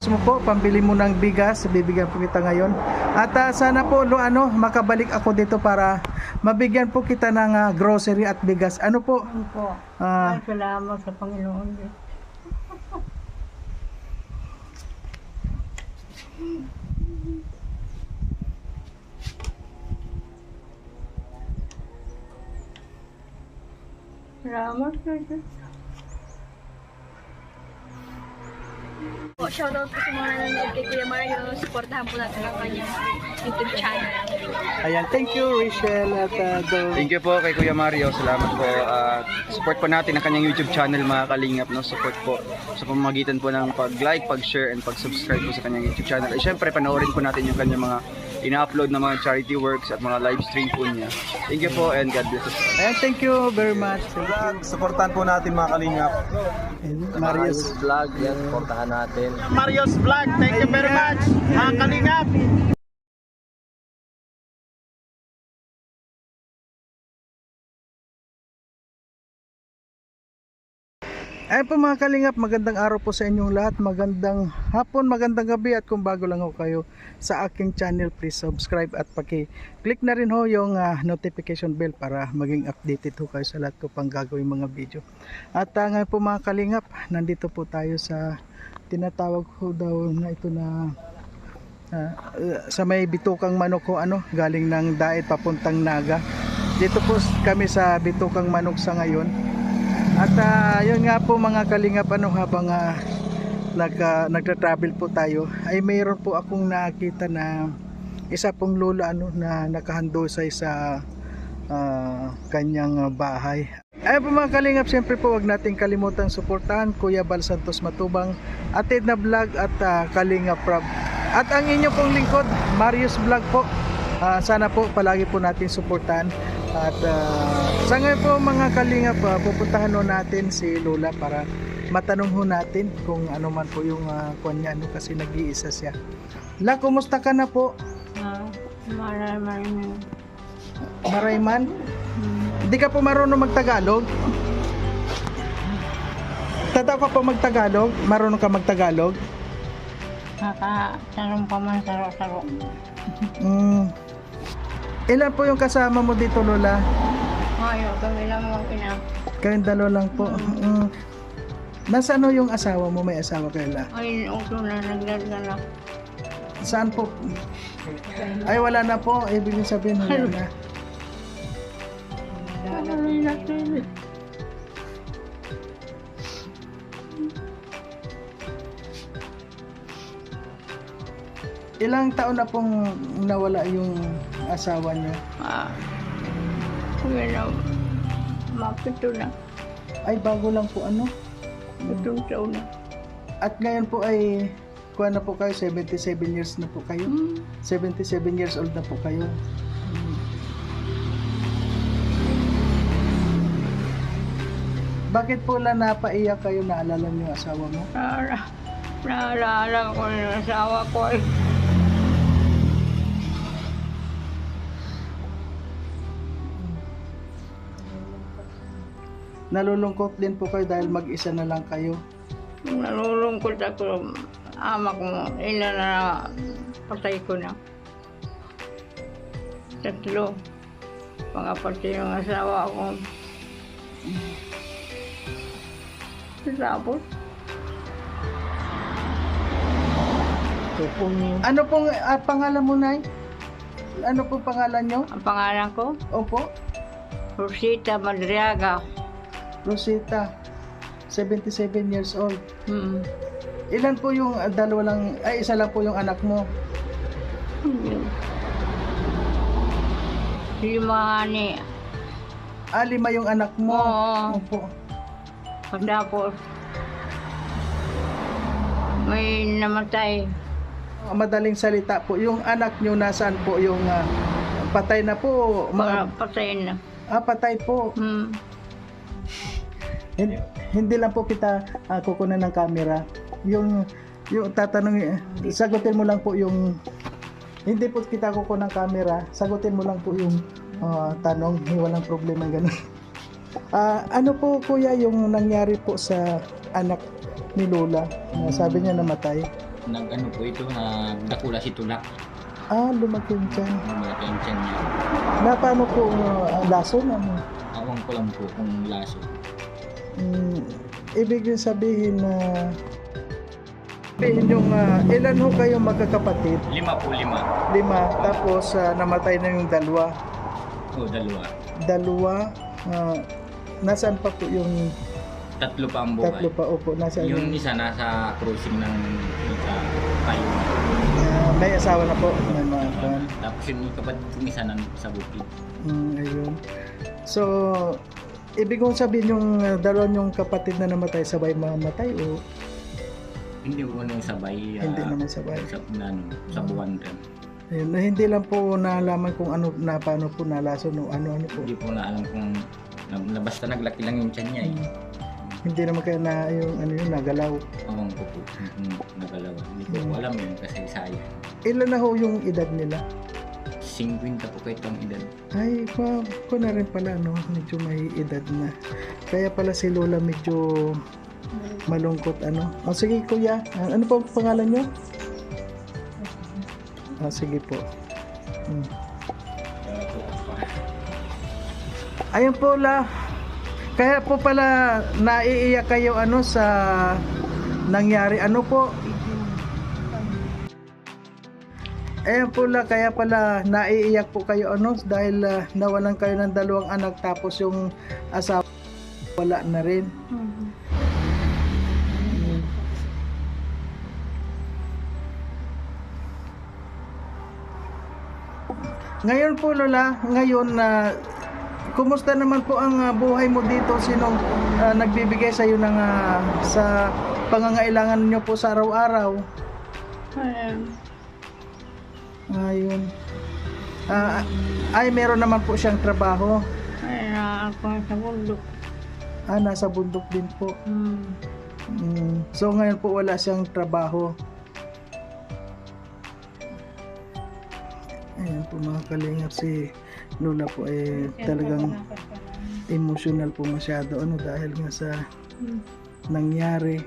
mo po, pambili mo ng bigas, bibigyan po kita ngayon. At sana po makabalik ako dito para mabigyan po kita ng grocery at bigas. Ano po? Opo. Ah. Salamat sa Panginoon Diyos. Salamat sa Diyos. Po, shoutout po sa mga nanonood kay Kuya Mario. Supportahan po natin ang kanyang YouTube channel. Ayan, thank you Rachel at Thank you po kay Kuya Mario. Salamat po. Support po natin ang kanyang YouTube channel mga kalingap. No? Support po sa pamamagitan po ng pag-like, pag-share, and pag-subscribe po sa kanyang YouTube channel. At syempre, panoorin po natin yung kanyang mga ina-upload na mga charity works at mga live stream po niya. Thank you po and God bless us. Ayan, thank you very much. Supportan po natin mga kalingap. Marius. Vlog, yan, supportahan natin. Mario's Vlog, thank you very much mga kalingap. Ayun po mga kalingap, magandang araw po sa inyong lahat, magandang hapon, magandang gabi, at kung bago lang ho kayo sa aking channel, please subscribe at paki-click na rin ho yung notification bell para maging updated ho kayo sa lahat ko pang gagawin mga video. At ngayon po mga kalingap, nandito po tayo sa tinatawag ho daw na ito na sa may Bitukang Manok ho, galing ng Daet papuntang Naga. Dito po kami sa Bitukang Manok sa ngayon. At yun nga po mga kalingap, habang nagtra-travel po tayo, ay mayroon po akong nakita na isa pong lola na nakahandusay sa kanyang bahay. Ayun po mga kalingap, siyempre po wag nating kalimutan suportahan Kuya Bal Santos Matubang, Atid na Vlog at Kalingap Rob. At ang inyong pong lingkod, Marius Vlog po. Sana po palagi po natin suportahan. At sa ngayon po mga kalingap, pupuntahan ho natin si Lola para matanong ho natin kung ano man po yung kanya, kasi nag-iisa siya. La, kumusta ka na po? Maraming. Marayman? Hindi ka po marunong magtagalog? Tataw ka po magtagalog? Marunong ka magtagalog? Nakatanong pa man saro-saro. Ilan po yung kasama mo dito, Lola? Ayaw, kami lang mga ina. Kayong dalawa lang po. Nasaan yung asawa mo? May asawa kayo, La? Ay, uso na, nagdadala. Saan po? Ay, wala na po. Ibig sabihin, wala na. Ilang taon na pong nawala yung asawa niyo? Kami na, mapito na. Ay, bago lang po Itong taon na. At ngayon po ay, kuha na po kayo, 77 years na po kayo. 77 years old na po kayo. Bakit po napaiyak kayo, naalala niyo yung asawa mo? Naalala ko yung asawa ko eh. Nalulungkot din po kayo dahil mag-isa na lang kayo. Nalulungkot ako. Ama ko, ina na patay ko na. 3. Pangapatid yung asawa ko. Tapos, Ano pong pangalan mo, Nay? Ano pong pangalan nyo? ang pangalan ko, Opo, Rosita Madriaga. Rosita, 77 years old. Hmm. Ilan po yung isa lang po yung anak mo? Lima ni. 5 yung anak mo? Oo. Opo. Tapos, may namatay. Madaling salita po, yung anak nyo nasaan po yung patay na po? Patay na. Patay po. Hmm. Hindi lang po kita kukunan ng camera. Yung tatanungin, sagutin mo lang po yung, hindi po kita kukunan ng camera, sagutin mo lang po yung tanong, walang problema ganun. Ano po kuya yung nangyari po sa anak ni Lola? Sabi niya namatay. nag-ano po ito, nagdakula si Tulak. Lumaki yung tiyan. Malaki ang tiyan niya. Na paano po lason? Ano? Awang ko lang po kung laso. Ibig sabihin na yung ilan ho kayo magkakapatid? 5 po, 5. 5. Tapos namatay na yung dalawa. O, 2. Dalawa. Nasaan pa po yung 3 pa ang buhay. 3 pa? Opo, nasaan Yung isa nasa cruising ng sa Tayo. may asawa na po. May mga pan. Tapos yung kapatid kong isa sa bukid. Ayun. So, ibig kong sabihin yung dalawa yung kapatid na namatay sabay mamatay o Hindi ko ano sabay. hindi naman sabay? Sa buwan rin. Ayun, hindi lang po nalaman kung ano na paano po nalason o ano po. Hindi po na alam kung basta naglaki lang yung tiyan niya eh. Hindi naman kaya na yung ano yun nagalaw. Awang ko po kung nagalaw. Hindi ko po alam yun kasi sayang. Ilan na ho yung edad nila? 50 po kayo itong edad. Ay, ko na rin pala, no? Medyo may edad na. Kaya pala si Lola medyo malungkot, ano? Sige, kuya. Ano po ang pangalan nyo? Sige po. Ayun po, kaya po pala naiiyak kayo, ano, sa nangyari. Ano po? Ayun po kaya pala naiiyak po kayo ano dahil nawalan kayo ng 2 anak tapos yung asawa wala na rin. Ngayon po Lola, kumusta naman po ang buhay mo dito? Sinong nagbibigay sa iyo ng sa pangangailangan niyo po sa araw-araw? Ayun. Ay, meron naman po siyang trabaho. Ay, ako sa bundok. Nasa bundok din po. So, ngayon po wala siyang trabaho. Ayan po mga kalingap, si Lola po talagang emotional po masyado. Ano, dahil nga sa nangyari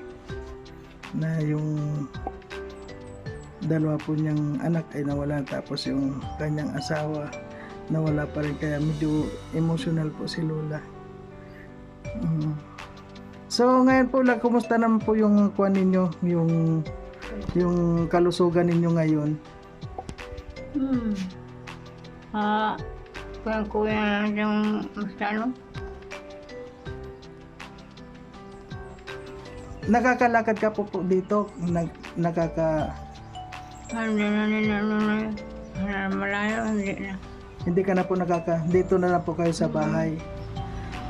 na yung 2 po niyang anak ay nawala tapos yung kanyang asawa nawala pa rin kaya medyo emotional po si Lola. So ngayon po kumusta naman po yung kuwan ninyo, yung kalusugan ninyo ngayon? Kuya na yung ano? Nakakalakad ka po dito? Hindi na nila malayo, hindi na. Hindi ka na po dito na lang po kayo sa bahay.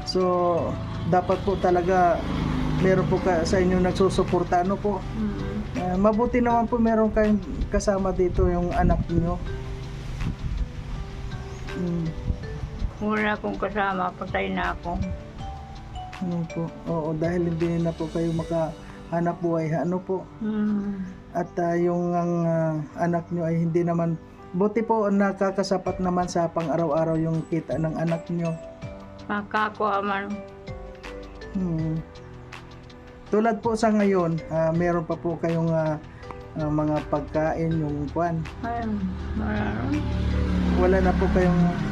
So, dapat po talaga meron po sa inyo nagsusuporta, ano po. Mabuti naman po meron kayong kasama dito yung anak niyo. Wala akong kasama, patay na ako. Ano po? Oo, dahil hindi na po kayo makahanap buhay, ano po. At yung anak nyo ay hindi naman, buti po nakakasapat naman sa pang-araw-araw yung kita ng anak nyo. Makakuha man. Tulad po sa ngayon, meron pa po kayong mga pagkain, yung kwan. Ayun, Wala na po kayong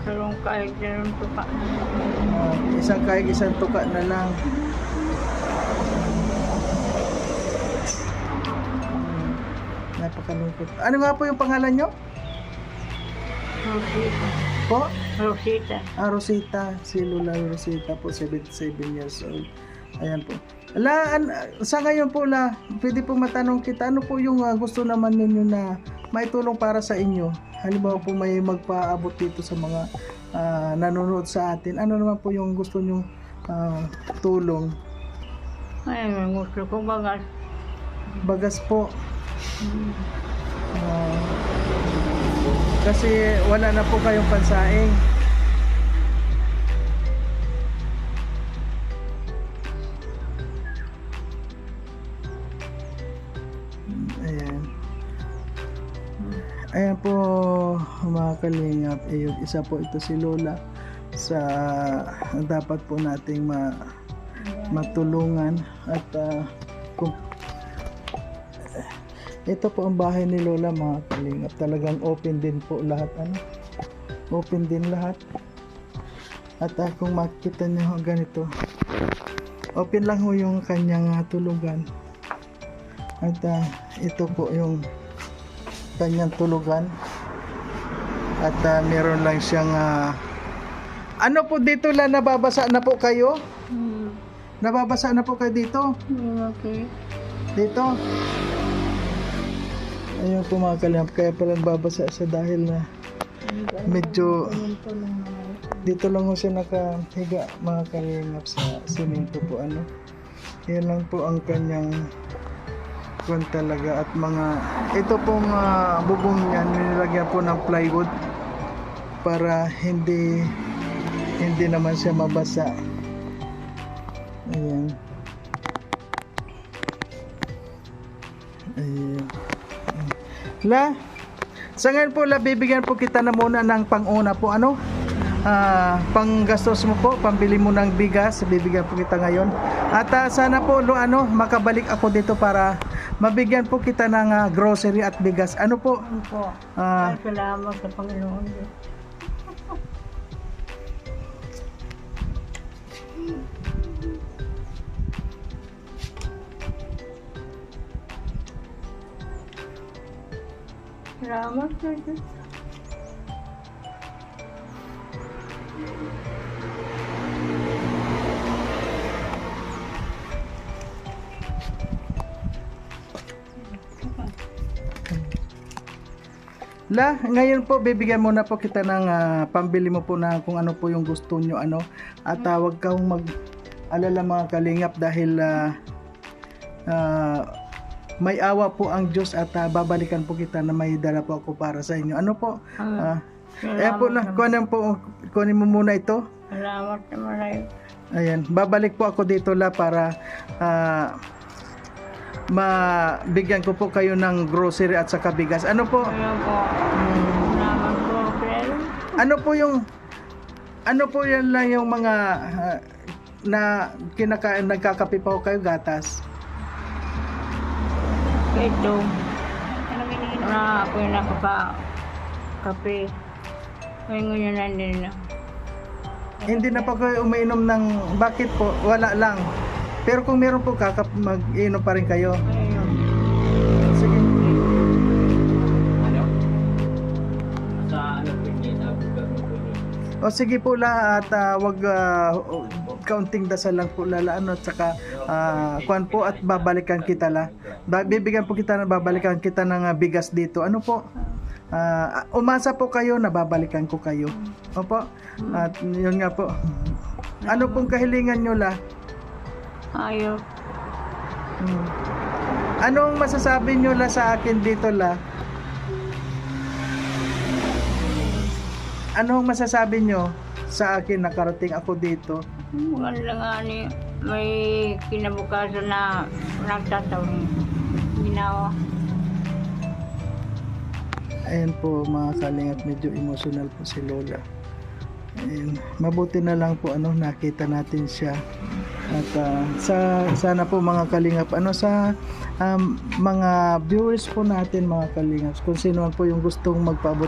Sarong kahit ganun tuka. isang tuka na lang. Napakalungkot. Ano nga po yung pangalan nyo? Rosita. Po? Rosita. Rosita. Si Lola Rosita po, 77 years old. Ayan po. Sa ngayon po pwede po matanong kita, ano po yung gusto naman ninyo na maitulong para sa inyo? Halimbawa po may magpaabot dito sa mga nanonood sa atin. Ano naman po yung gusto nyong tulong? Ayun, gusto ko bagas. Bagas po. Kasi wala na po kayong pansaing. Ayan po mga kalingap, isa po ito si Lola sa dapat po nating matulungan at Ito po ang bahay ni Lola mga kalingap. Talagang open din po lahat. Open din lahat. At kung makikita nyo ganito, open lang ho yung kanyang tulugan. At ito po yung kanyang tulugan. At meron lang siyang ano po dito la, nababasa na po kayo? Nababasa na po kayo dito? Okay. Dito? Ayun po mga kalingap, kaya palang babasa siya dahil na medyo dito lang ho siya nakahiga mga kalingap sa simento po yan lang po ang kanyang kung talaga. At mga ito pong bubong niyan nilagyan po ng plywood para hindi naman siya mabasa. Ayan. La, sa ngayon po la, bibigyan po kita na muna ng pang-una po panggastos mo po, pambili mo ng bigas, bibigyan po kita ngayon. At sana po makabalik ako dito para mabigyan po kita ng grocery at bigas. Ano po? Po. Ay, salamat sa Panginoon. Salamat sa Diyos. La, ngayon po bibigyan muna po kita ng pambili mo po na kung ano po yung gusto nyo at huwag kang mag-alala mga kalingap dahil may awa po ang Diyos at babalikan po kita na may dala po ako para sa inyo. Ano po? Po na, kunin mo muna ito. Salamat na maraming. Ayan, babalik po ako dito la para mabigyan ko po kayo ng grocery at saka bigas. Ano po? Ano po? Salamat po, friend. Ano po yan lang yung mga na kinakain, nagkakape pa ho kayo, gatas? Ito. Ako yung nakaka-kape. Ngayon yun nandun na. Hindi na pa kayo umiinom ng, bakit po? Wala lang. Pero kung meron po mag-inom pa rin kayo. Ayun. Sige. O sige po la, at wag kaunting dasal lang po lala at saka kuan po at babalikan kita la. Bibigyan po kita babalikan kita ng bigas dito. Ano po? Umasa po kayo na babalikan ko kayo. Opo. At yun nga po. Ano pong kahilingan nyo la? Ayaw. Anong masasabi nyo la sa akin dito la? Anong masasabi nyo sa akin nakarating ako dito? Maganda nga may kinabukasan na nagtatawang ginawa. Ayan po mga kalingap, medyo emotional po si Lola. Ayan, mabuti na lang po nakita natin siya. At sana po mga kalingap, sa mga viewers po natin mga kalingap, kung sino man po yung gustong magpaabot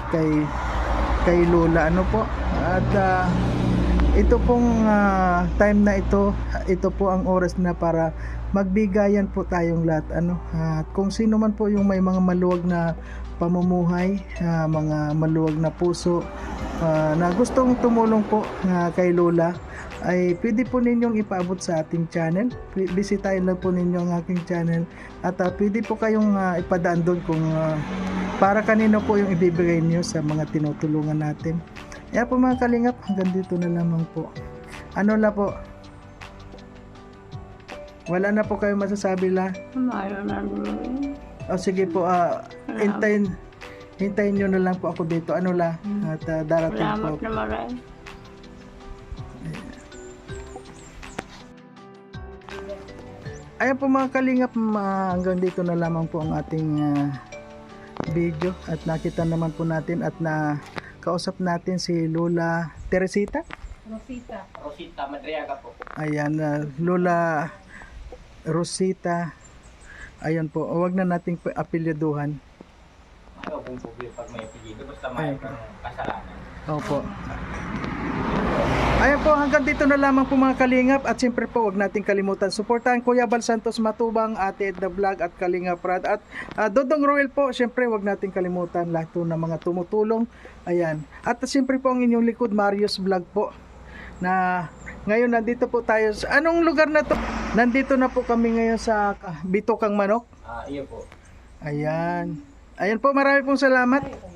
kay Lola, at ito pong time na ito po ang oras na para magbigayan po tayong lahat, at kung sino man po yung may mga maluwag na pamumuhay, mga maluwag na puso na gustong tumulong po kay Lola, ay pwede po ninyong ipaabot sa ating channel. Bisitahin lang po ninyo ang aking channel at pwede po kayong ipadaan doon kung para kanino po yung ibibigay niyo sa mga tinutulungan natin. Kaya po mga kalingap, hanggang dito na lamang po. Ano la po? Wala na po kayo masasabi la? Ayaw na naman. O sige po, hintayin nyo na lang po ako dito. Ano la? At darating po. Salamat na maraming. Ayan po mga kalingap, hanggang dito na lamang po ang ating video at nakita naman po natin at kausap natin si Lola Teresita. Rosita Madriaga po. Ayan, Lola Rosita Ayan po, wag na nating apelyiduhan. Ayaw kung pag may apelyido, basta may kang kasalanan. Opo. Ayan po, hanggang dito na lamang po mga kalingap. At siyempre po, huwag nating kalimutan suportahan Kuya Bal Santos Matubang, Ate Edna Vlog at Kalingap Rad. At Dodong Roel po, siyempre huwag nating kalimutan lahat po ng mga tumutulong. Ayan. At siyempre po ang inyong likod, Marius Vlog po. Na ngayon nandito po tayo. Anong lugar na to? Nandito na po kami ngayon sa Bitokang Manok. Iyo po. Ayan. Ayan po, marami pong salamat.